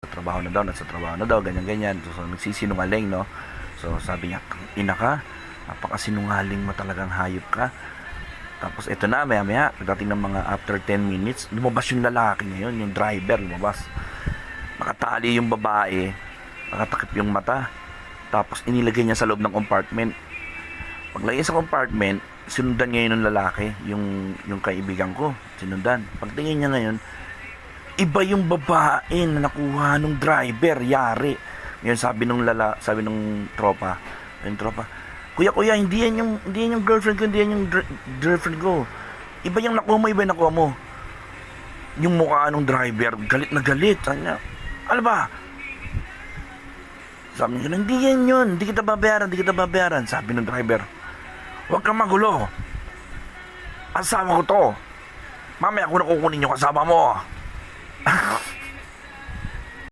nasa trabaho na daw, ganyan-ganyan. So, nagsisinungaling, no? So, sabi niya, ina ka, napakasinungaling mo, talagang hayop ka. Tapos, ito na, maya-maya, pagdating ng mga after 10 minutes, lumabas yung lalaki ngayon, yung driver, lumabas. Nakatali yung babae, nakatakip yung mata. Tapos, inilagay niya sa loob ng compartment. Paglagay sa compartment, sinundan ngayon ng lalaki, yung kaibigan ko, sinundan. Pagtingin niya ngayon, iba yung babae na nakuha nung driver, yari. Ngayon sabi nung tropa, kuya, hindi yan yung girlfriend ko, hindi yan yung girlfriend ko. Iba yung nakuha mo, iba yung nakuha mo. Yung mukha nung driver, galit na galit. Sabi niya, ano ba? Sabi niya, hindi yan yun, hindi kita babayaran. Sabi ng driver, huwag kang magulo. Asawa ko to. Mamaya ako na kukunin yung kasama mo.